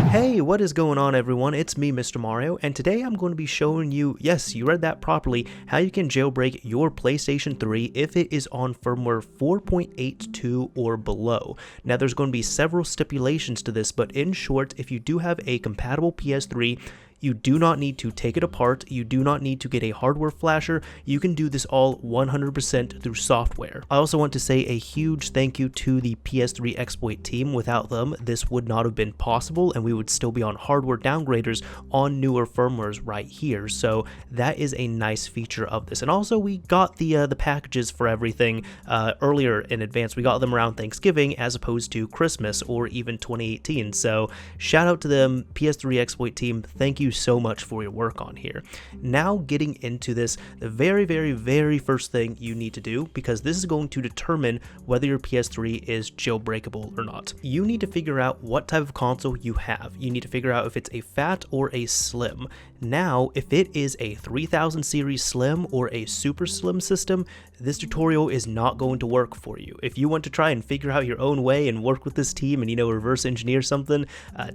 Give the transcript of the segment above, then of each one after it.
Hey, what is going on everyone? It's me, Mr. Mario, and today I'm going to be showing you, yes, you read that properly, how you can jailbreak your PlayStation 3 if it is on firmware 4.82 or below. Now there's going to be several stipulations to this, but in short, if you do have a compatible PS3, you do not need to take it apart, you do not need to get a hardware flasher, you can do this all 100% through software. I also want to say a huge thank you to the PS3 exploit team. Without them, this would not have been possible and we would still be on hardware downgraders on newer firmwares right here, so that is a nice feature of this. And also we got the packages for everything earlier in advance. We got them around Thanksgiving as opposed to Christmas or even 2018, so shout out to them, PS3 exploit team, thank you so much for your work on here. Now getting into this, the very first thing you need to do, because this is going to determine whether your PS3 is jailbreakable or not. You need to figure out what type of console you have. You need to figure out if it's a fat or a slim. Now, if it is a 3000 series slim or a super slim system, this tutorial is not going to work for you. If you want to try and figure out your own way and work with this team and, reverse engineer something,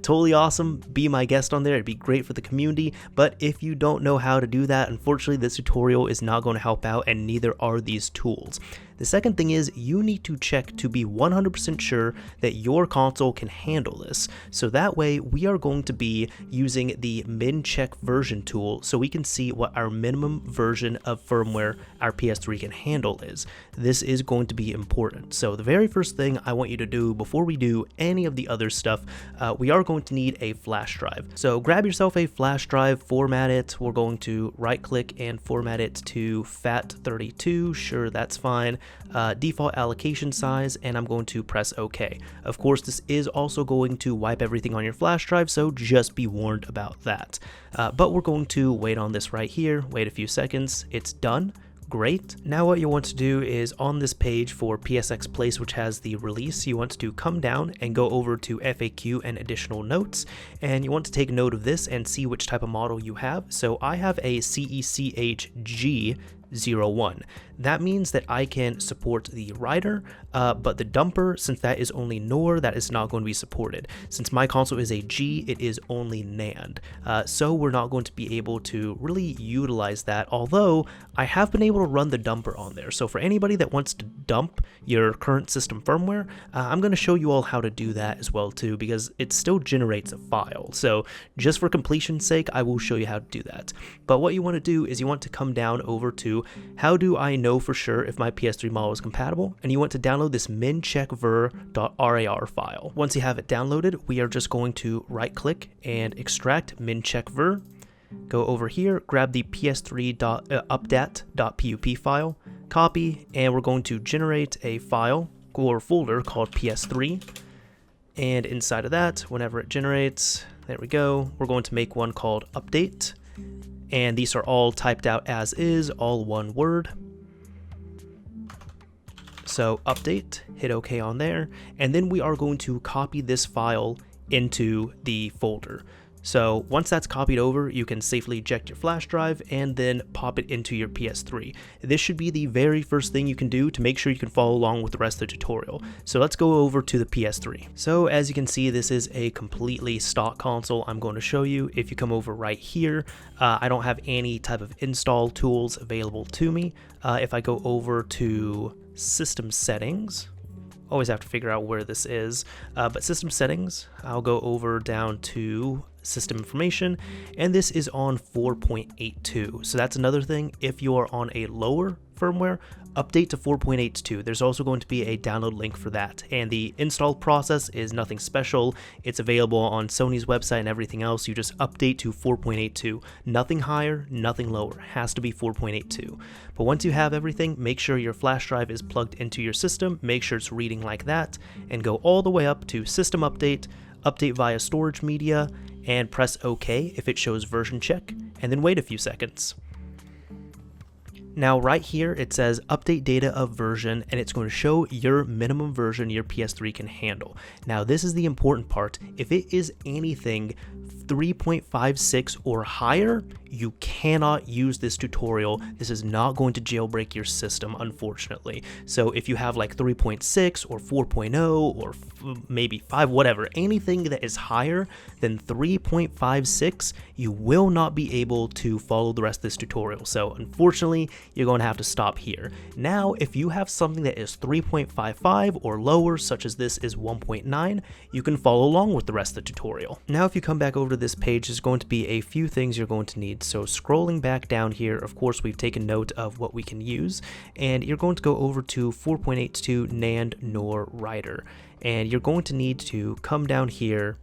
totally awesome, be my guest on there, it'd be great for the community. But if you don't know how to do that, unfortunately this tutorial is not going to help out, and neither are these tools. The second thing is you need to check to be 100% sure that your console can handle this. So that way we are going to be using the MinVerChk version tool so we can see what our minimum version of firmware our PS3 can handle is. This is going to be important. So the very first thing I want you to do before we do any of the other stuff, we are going to need a flash drive. So grab yourself a flash drive, format it. We're going to right click and format it to FAT32. Sure, that's fine. Default allocation size, and I'm going to press OK. Of course, this is also going to wipe everything on your flash drive, so just be warned about that. But we're going to wait on this right here, wait a few seconds, it's done. Great. Now what you want to do is on this page for PSX Place, which has the release, you want to come down and go over to FAQ and additional notes, and you want to take note of this and see which type of model you have. So I have a CECHG01. That means that I can support the writer, but the dumper, since that is only NOR, that is not going to be supported. Since my console is a G, it is only NAND, so we're not going to be able to really utilize that, although I have been able to run the dumper on there. So for anybody that wants to dump your current system firmware, I'm going to show you all how to do that as well too, because it still generates a file. So just for completion's sake, I will show you how to do that. But what you want to do is you want to come down over to how do I know for sure if my PS3 model is compatible, and you want to download this minverchk file. Once you have it downloaded, we are just going to right click and extract minverchk. Go over here, grab the ps3.updat.pup file, copy, and we're going to generate a file or folder called PS3. And inside of that, whenever it generates, there we go, we're going to make one called update. And these are all typed out as is, all one word. So update, hit OK on there, and then we are going to copy this file into the folder. So once that's copied over, you can safely eject your flash drive and then pop it into your PS3. This should be the very first thing you can do to make sure you can follow along with the rest of the tutorial. So let's go over to the PS3. So as you can see, this is a completely stock console. I'm going to show you. If you come over right here, I don't have any type of install tools available to me. If I go over to system settings, always have to figure out where this is, but system settings, I'll go over down to system information, and this is on 4.82. So that's another thing. If you are on a lower firmware, update to 4.82. There's also going to be a download link for that, and the install process is nothing special. It's available on Sony's website and everything else. You just update to 4.82. Nothing higher, nothing lower. Has to be 4.82. But once you have everything, make sure your flash drive is plugged into your system, make sure it's reading like that, and go all the way up to system update, update via storage media, and press OK if it shows version check, and then wait a few seconds. Now right here it says update data of version, and it's going to show your minimum version your PS3 can handle. Now this is the important part. If it is anything 3.56 or higher, you cannot use this tutorial. This is not going to jailbreak your system, unfortunately. So if you have like 3.6 or 4.0 or maybe 5, whatever, anything that is higher than 3.56, you will not be able to follow the rest of this tutorial. So unfortunately, you're going to have to stop here. Now, if you have something that is 3.55 or lower, such as this is 1.9, you can follow along with the rest of the tutorial. Now, if you come back over to this page, there's going to be a few things you're going to need. So scrolling back down here, of course, we've taken note of what we can use, and you're going to go over to 4.82 NAND NOR writer, and you're going to need to come down here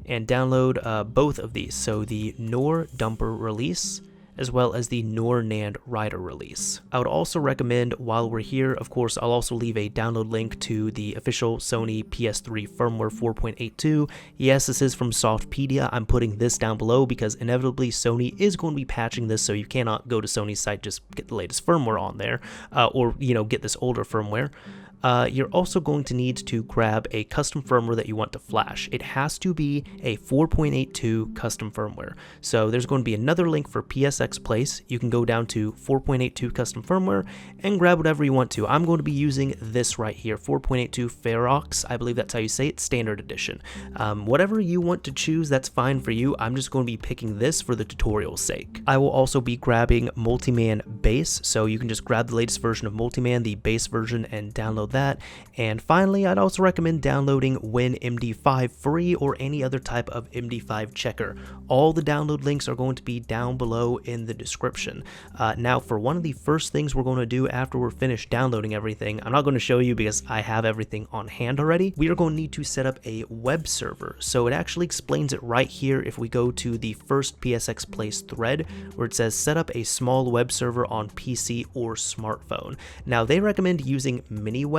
and download both of these. So the NOR dumper release, as well as the NOR NAND writer release. I would also recommend, while we're here, of course, I'll also leave a download link to the official Sony PS3 Firmware 4.82. Yes, this is from Softpedia. I'm putting this down below because inevitably Sony is going to be patching this, so you cannot go to Sony's site, just get the latest firmware on there, or, you know, get this older firmware. You're also going to need to grab a custom firmware that you want to flash. It has to be a 4.82 custom firmware. So there's going to be another link for PSX Place. You can go down to 4.82 custom firmware and grab whatever you want to. I'm going to be using this right here, 4.82 Ferox. I believe that's how you say it, standard edition. Whatever you want to choose, that's fine for you. I'm just going to be picking this for the tutorial's sake. I will also be grabbing Multiman Base, so you can just grab the latest version of Multiman, the base version, and download that. And finally, I'd also recommend downloading WinMD5 free or any other type of MD5 checker. All the download links are going to be down below in the description. Now, for one of the first things we're going to do after we're finished downloading everything, I'm not going to show you because I have everything on hand already. We are going to need to set up a web server. So it actually explains it right here if we go to the first PSX Place thread where it says set up a small web server on PC or smartphone. Now, they recommend using MiniWeb.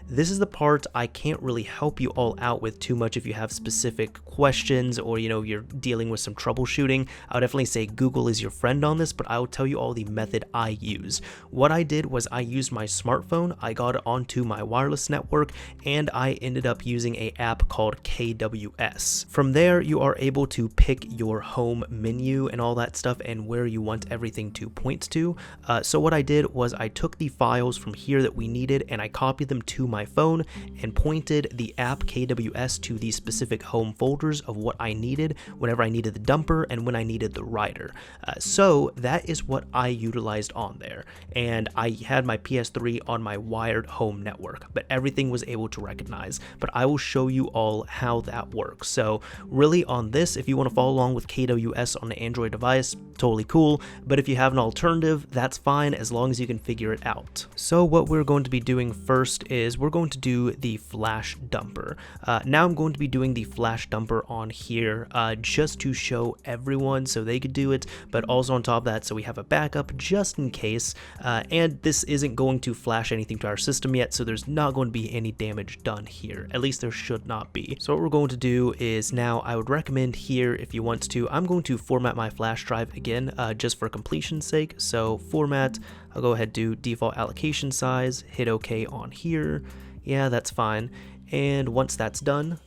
This is the part I can't really help you all out with too much if you have specific questions or, you know, you're dealing with some troubleshooting. I would definitely say Google is your friend on this, but I will tell you all the method I use. What I did was I used my smartphone, I got it onto my wireless network, and I ended up using an app called KWS. From there, you are able to pick your home menu and all that stuff and where you want everything to point to. So what I did was I took the files from here that we needed and I copied them to my phone and pointed the app KWS to the specific home folders of what I needed whenever I needed the dumper and when I needed the writer. So that is what I utilized on there, and I had my PS3 on my wired home network, but everything was able to recognize. But I will show you all how that works. So really on this, if you want to follow along with KWS on an Android device, totally cool, but if you have an alternative, that's fine as long as you can figure it out. So what we're going to be doing first is we're going to do the flash dumper. Now I'm going to be doing the flash dumper on here just to show everyone so they could do it, but also on top of that so we have a backup just in case, and this isn't going to flash anything to our system yet, so there's not going to be any damage done here. At least there should not be. So what we're going to do is now I would recommend here, if you want to, I'm going to format my flash drive again just for completion's sake. So format, I'll go ahead do default allocation size, hit OK on here. Yeah, that's fine. And once that's done,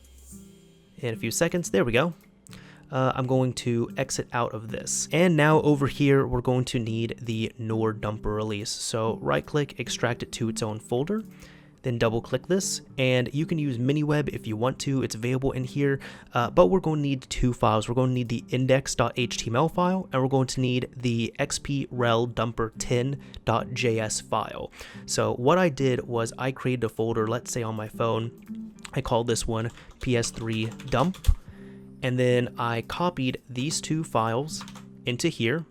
in a few seconds, there we go. I'm going to exit out of this. And now over here, we're going to need the NOR dumper release. So right click, extract it to its own folder. Then double click this, and you can use MiniWeb if you want to, it's available in here, but we're going to need two files. We're going to need the index.html file, and we're going to need the xprel-dumper10.js file. So what I did was I created a folder, let's say on my phone, I called this one PS3 dump, and then I copied these two files into here.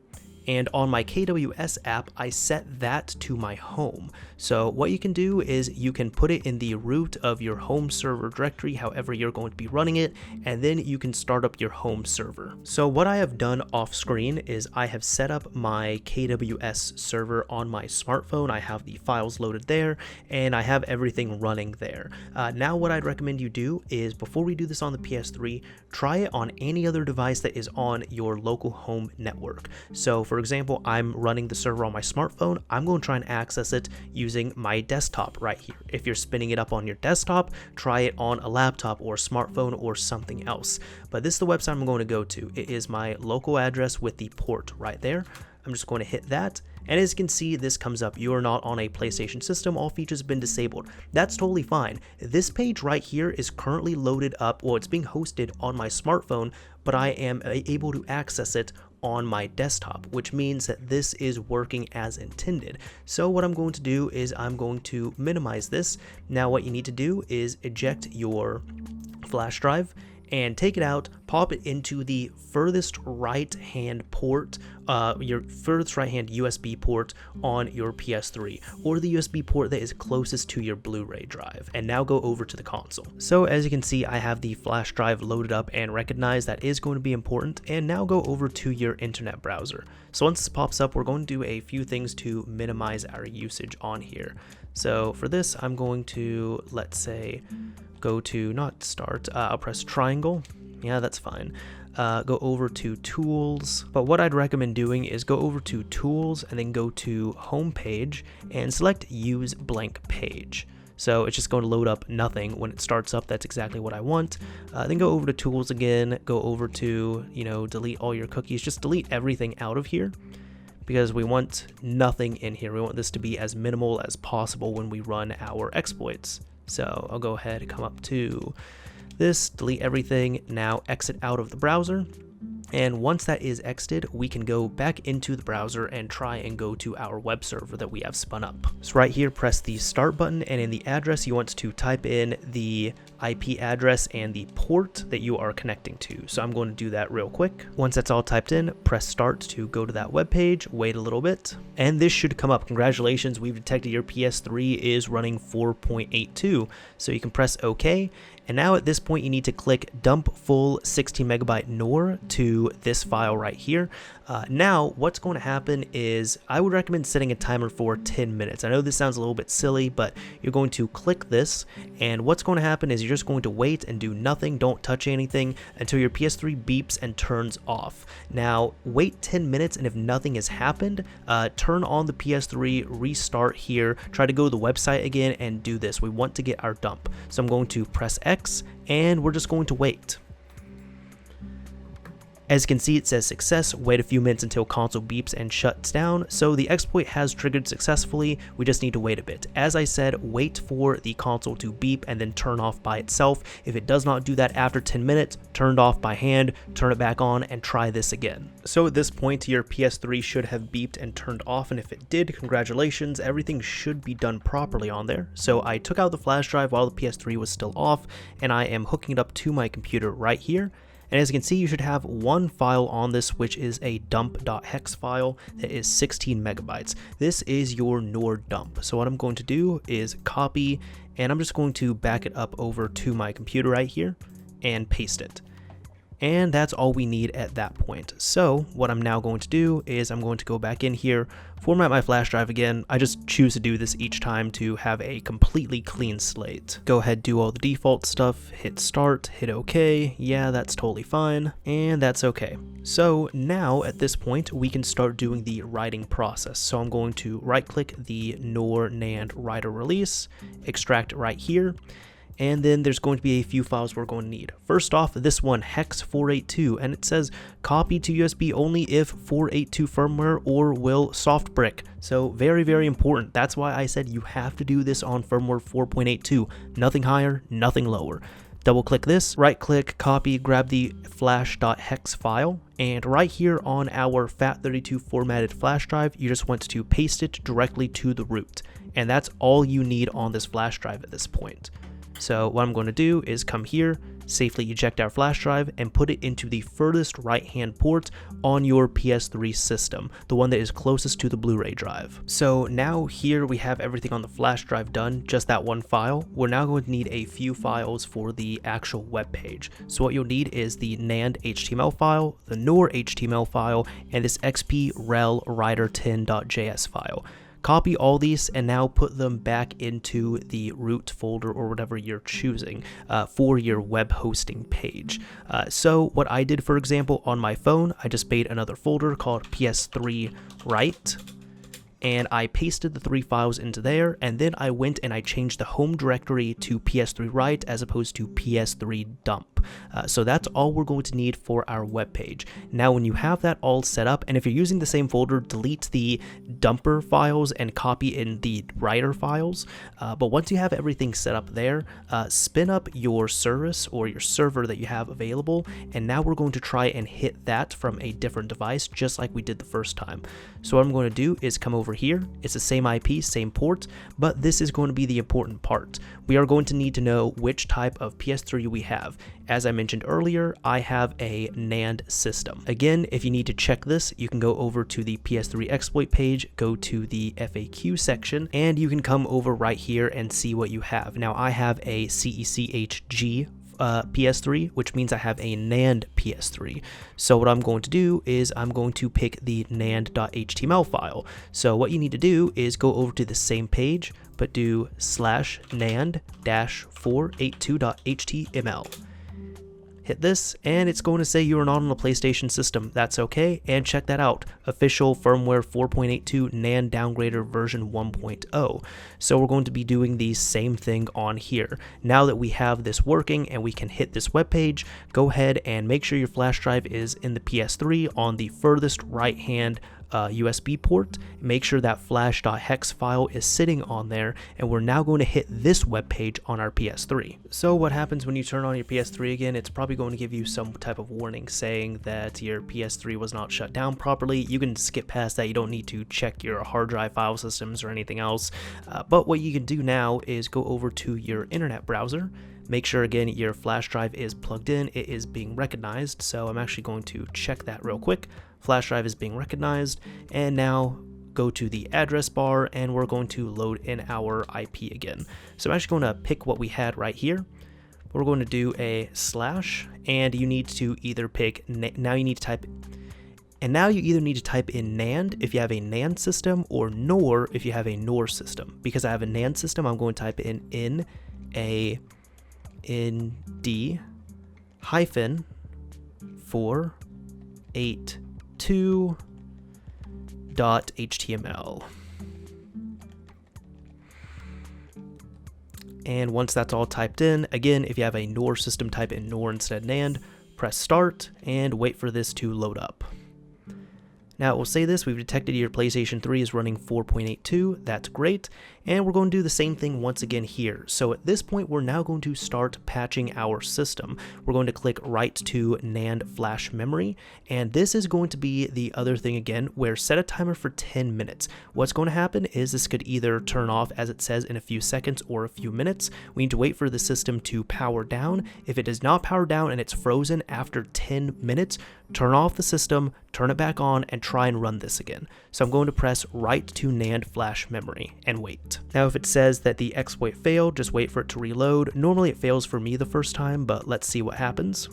And on my KWS app, I set that to my home. So what you can do is you can put it in the root of your home server directory, however you're going to be running it, and then you can start up your home server. So what I have done off screen is I have set up my KWS server on my smartphone. I have the files loaded there, and I have everything running there. Now what I'd recommend you do is before we do this on the PS3, try it on any other device that is on your local home network. So for for example, I'm running the server on my smartphone. I'm going to try and access it using my desktop right here. If you're spinning it up on your desktop, try it on a laptop or smartphone or something else. But this is the website I'm going to go to. It is my local address with the port right there. I'm just going to hit that. And as you can see, this comes up, you are not on a PlayStation system, all features have been disabled. That's totally fine. This page right here is currently loaded up, well, it's being hosted on my smartphone, but I am able to access it on my desktop, which means that this is working as intended. So what I'm going to do is I'm going to minimize this. Now what you need to do is eject your flash drive and take it out, pop it into the furthest right hand port, your furthest right hand USB port on your PS3, or the USB port that is closest to your Blu-ray drive, and now go over to the console. So as you can see, I have the flash drive loaded up and recognize that is going to be important, and now go over to your internet browser. So once this pops up, we're going to do a few things to minimize our usage on here. So for this, I'm going to, let's say, go to, not start, I'll press triangle. Yeah, that's fine. Go over to tools, but what I'd recommend doing is go over to tools and then go to home page and select use blank page. So it's just going to load up nothing when it starts up. That's exactly what I want. Then go over to tools again, go over to, delete all your cookies, just delete everything out of here, because we want nothing in here. We want this to be as minimal as possible when we run our exploits. So I'll go ahead and come up to this, delete everything, now exit out of the browser. And once that is exited, we can go back into the browser and try and go to our web server that we have spun up. So right here, press the start button, and in the address, you want to type in the IP address and the port that you are connecting to. So I'm going to do that real quick. Once that's all typed in, press start to go to that web page, wait a little bit, and this should come up. Congratulations, we've detected your PS3 is running 4.82. So you can press OK. And now at this point, you need to click dump full 16 megabyte NOR to this file right here. Now, what's going to happen is I would recommend setting a timer for 10 minutes. I know this sounds a little bit silly, but you're going to click this, and what's going to happen is you're just going to wait and do nothing. Don't touch anything until your PS3 beeps and turns off. Now, wait 10 minutes, and if nothing has happened, turn on the PS3, restart here, try to go to the website again, and do this. We want to get our dump. So I'm going to press X, and we're just going to wait. As you can see, it says success. Wait a few minutes until console beeps and shuts down. So the exploit has triggered successfully. We just need to wait a bit. As I said, wait for the console to beep and then turn off by itself. If it does not do that after 10 minutes, turn it off by hand, turn it back on, and try this again. So at this point, your PS3 should have beeped and turned off, and if it did, congratulations, everything should be done properly on there. So I took out the flash drive while the PS3 was still off, and I am hooking it up to my computer right here. And as you can see, you should have one file on this, which is a dump.hex file that is 16 megabytes. This is your NOR dump. So what I'm going to do is copy, and I'm just going to back it up over to my computer right here and paste it. And that's all we need at that point. So what I'm now going to do is I'm going to go back in here, format my flash drive again. I just choose to do this each time to have a completely clean slate. Go ahead, do all the default stuff, hit start, hit OK. Yeah, that's totally fine. And that's okay. So now at this point, we can start doing the writing process. So I'm going to right click the NOR NAND writer release, extract it right here. And then there's going to be a few files we're going to need. First off, this one, hex 482, and it says copy to USB only if 482 firmware or will soft brick. So very, very important. That's why I said you have to do this on firmware 4.82. Nothing higher, nothing lower. Double click this, right click, copy, grab the flash.hex file, and right here on our FAT32 formatted flash drive, you just want to paste it directly to the root. And that's all you need on this flash drive at this point. So what I'm going to do is come here, safely eject our flash drive, and put it into the furthest right-hand port on your PS3 system, the one that is closest to the Blu-ray drive. So now here we have everything on the flash drive done, just that one file. We're now going to need a few files for the actual web page. So what you'll need is the NAND HTML file, the NOR HTML file, and this XP rel writer10.js file. copy all these and now put them back into the root folder or whatever you're choosing for your web hosting page. So what I did, for example, on my phone, I just made another folder called PS3 Write, and I pasted the 3 files into there, and then I went and I changed the home directory to PS3 Write as opposed to PS3 Dump. So that's all we're going to need for our web page. Now when you have that all set up, and if you're using the same folder, delete the dumper files and copy in the writer files. But once you have everything set up there, spin up your service or your server that you have available, and now we're going to try and hit that from a different device just like we did the first time. So what I'm going to do is come over here. It's the same IP, same port, but this is going to be the important part. We are going to need to know which type of PS3 we have. As I mentioned earlier, I have a NAND system. Again, if you need to check this, you can go over to the PS3 exploit page, go to the FAQ section, and you can come over right here and see what you have. Now I have a CECHG PS3, which means I have a NAND PS3. So what I'm going to do is I'm going to pick the NAND.html file. So what you need to do is go over to the same page, but do /NAND-482.html. Hit this, and it's going to say you are not on a PlayStation system. That's okay, and check that out. Official firmware 4.82 NAND downgrader version 1.0. So we're going to be doing the same thing on here. Now that we have this working and we can hit this web page, go ahead and make sure your flash drive is in the PS3 on the furthest right hand USB port. Make sure that flash.hex file is sitting on there, and we're now going to hit this web page on our PS3. So what happens when you turn on your PS3 again? It's probably going to give you some type of warning saying that your PS3 was not shut down properly. You can skip past that. You don't need to check your hard drive file systems or anything else. But what you can do now is go over to your internet browser. Make sure again your flash drive is plugged in, it is being recognized, so I'm actually going to check that real quick. Flash drive is being recognized, and now go to the address bar and we're going to load in our IP again. So I'm actually going to pick what we had right here. We're going to do a / and you need to either pick, now you either need to type in NAND if you have a NAND system, or NOR if you have a NOR system. Because I have a NAND system, I'm going to type in NAND-482.html. And once that's all typed in, again, if you have a NOR system, type in NOR instead of NAND, press start, and wait for this to load up. Now it will say this: we've detected your PlayStation 3 is running 4.82, that's great, and we're going to do the same thing once again here. So at this point we're now going to start patching our system. We're going to click write to NAND flash memory, and this is going to be the other thing again, where set a timer for 10 minutes. What's going to happen is this could either turn off as it says in a few seconds or a few minutes. We need to wait for the system to power down. If it does not power down and it's frozen after 10 minutes, turn off the system, turn it back on, and try and run this again. So I'm going to press write to NAND flash memory and wait. Now if it says that the exploit failed, just wait for it to reload. Normally it fails for me the first time, but let's see what happens.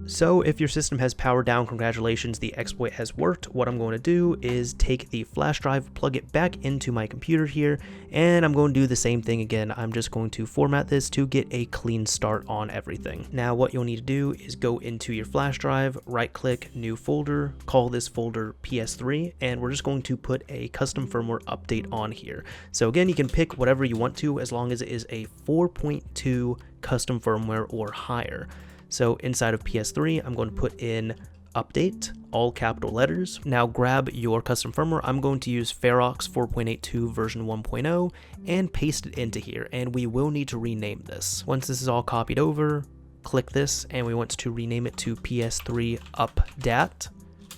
So if your system has powered down, congratulations, the exploit has worked. What I'm going to do is take the flash drive, plug it back into my computer here, and I'm going to do the same thing again. I'm just going to format this to get a clean start on everything. Now what you'll need to do is go into your flash drive, right click, new folder, call this folder PS3, and we're just going to put a custom firmware update on here. So again, you can pick whatever you want to as long as it is a 4.2 custom firmware or higher. So inside of PS3, I'm going to put in update, all capital letters. Now grab your custom firmware. I'm going to use Ferox 4.82 version 1.0 and paste it into here, and we will need to rename this. Once this is all copied over, click this, and we want to rename it to PS3 updat.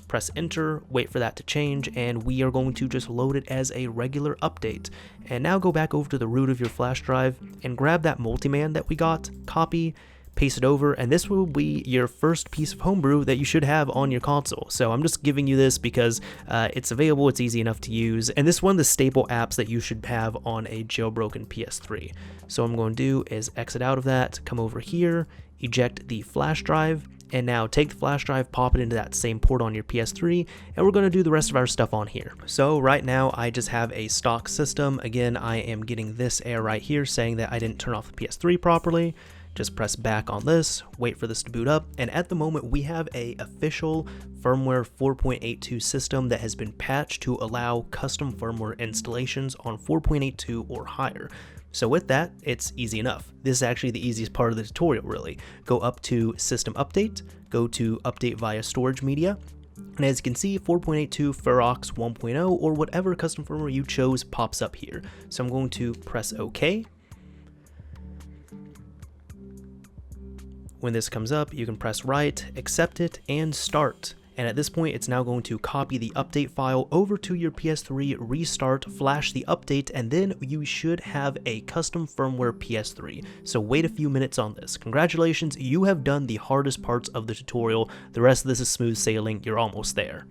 Press enter, wait for that to change, and we are going to just load it as a regular update. And now go back over to the root of your flash drive and grab that multiman that we got, copy, paste it over, and this will be your first piece of homebrew that you should have on your console. So I'm just giving you this because it's available, it's easy enough to use, and this is one of the staple apps that you should have on a jailbroken PS3. So what I'm going to do is exit out of that, come over here, eject the flash drive, and now take the flash drive, pop it into that same port on your PS3, and we're going to do the rest of our stuff on here. So right now I just have a stock system. Again, I am getting this error right here saying that I didn't turn off the PS3 properly. Just press back on this, wait for this to boot up, and at the moment we have a official firmware 4.82 system that has been patched to allow custom firmware installations on 4.82 or higher. So with that, it's easy enough. This is actually the easiest part of the tutorial, really. Go up to System Update, go to Update via Storage Media, and as you can see, 4.82 Ferox 1.0 or whatever custom firmware you chose pops up here. So I'm going to press OK. When this comes up, you can press right, accept it, and start. And at this point, it's now going to copy the update file over to your PS3, restart, flash the update, and then you should have a custom firmware PS3. So wait a few minutes on this. Congratulations, you have done the hardest parts of the tutorial. The rest of this is smooth sailing, you're almost there.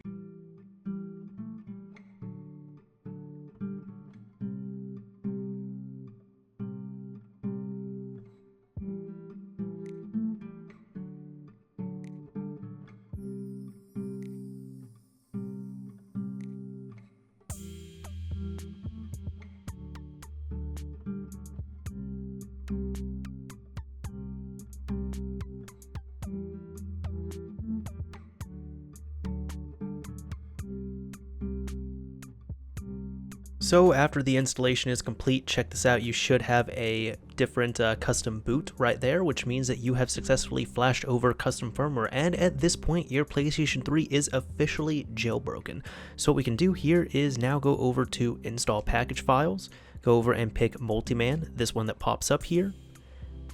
So after the installation is complete, check this out, you should have a different custom boot right there, which means that you have successfully flashed over custom firmware, and at this point your PlayStation 3 is officially jailbroken. So what we can do here is now go over to Install Package Files, go over and pick Multiman, this one that pops up here,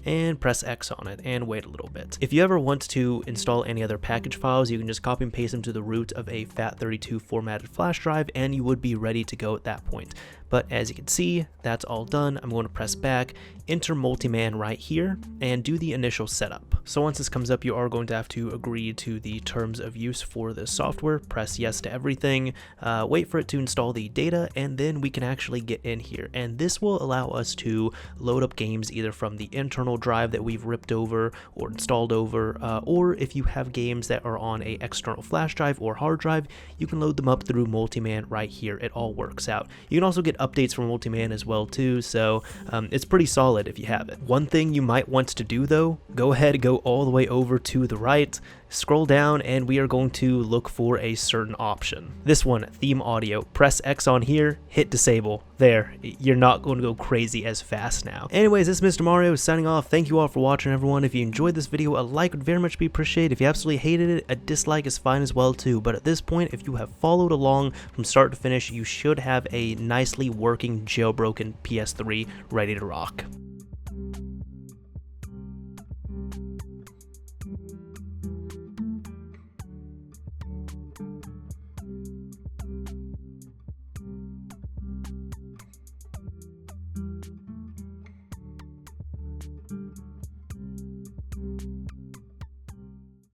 and press X on it and wait a little bit. If you ever want to install any other package files, you can just copy and paste them to the root of a FAT32 formatted flash drive and you would be ready to go at that point. But as you can see, that's all done. I'm going to press back, enter Multiman right here, and do the initial setup. So once this comes up, you are going to have to agree to the terms of use for this software, press yes to everything, wait for it to install the data, and then we can actually get in here. And this will allow us to load up games either from the internal drive that we've ripped over or installed over, or if you have games that are on a external flash drive or hard drive, you can load them up through Multiman right here. It all works out. You can also get updates from Multiman as well too, so it's pretty solid if you have it. One thing you might want to do though, go ahead, go all the way over to the right, scroll down, and we are going to look for a certain option. This one, theme audio. Press X on here, hit disable. There, you're not going to go crazy as fast now. Anyways, this is Mr. Mario signing off. Thank you all for watching, everyone. If you enjoyed this video, a like would very much be appreciated. If you absolutely hated it, a dislike is fine as well too. But at this point, if you have followed along from start to finish, you should have a nicely working jailbroken PS3 ready to rock.